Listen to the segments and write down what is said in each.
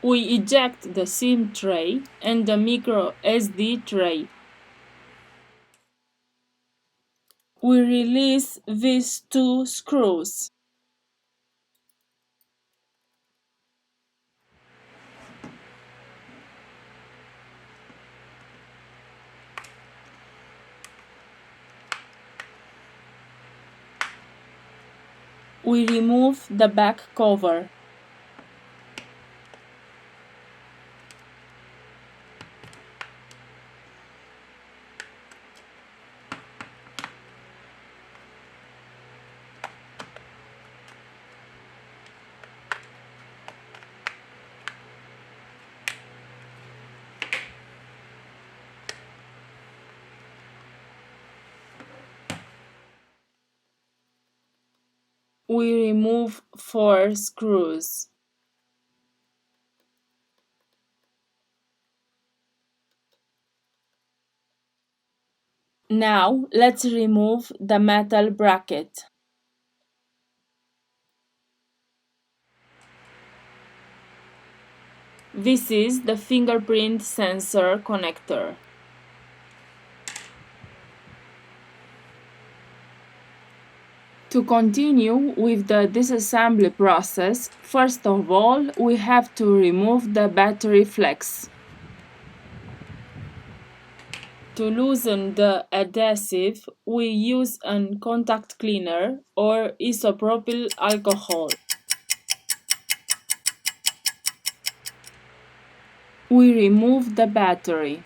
We eject the SIM tray and the micro SD tray. We release these two screws. We remove the back cover. We remove 4 screws. Now let's remove the metal bracket. This is the fingerprint sensor connector. To continue with the disassembly process, first of all, we have to remove the battery flex. To loosen the adhesive, we use a contact cleaner or isopropyl alcohol. We remove the battery.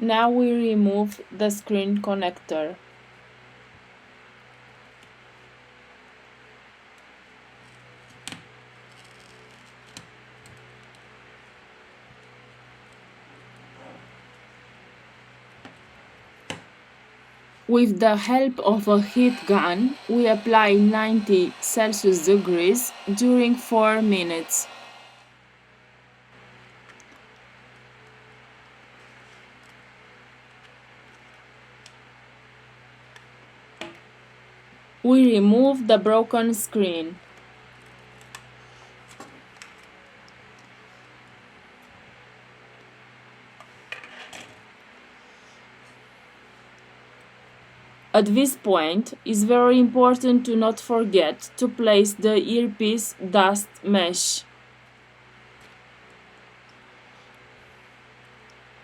Now we remove the screen connector. With the help of a heat gun, we apply 90 Celsius degrees during 4 minutes. We remove the broken screen. At this point, it's very important to not forget to place the earpiece dust mesh.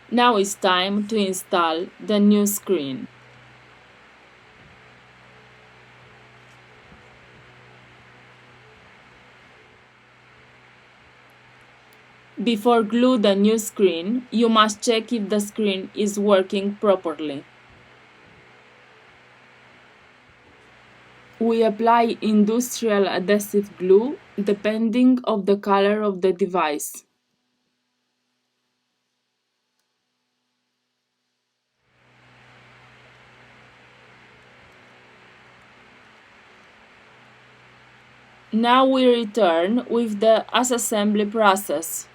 Now it's time to install the new screen. Before glue the new screen, you must check if the screen is working properly. We apply industrial adhesive glue depending on the color of the device. Now we return with the assembly process.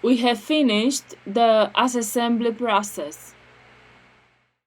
We have finished the assembly process.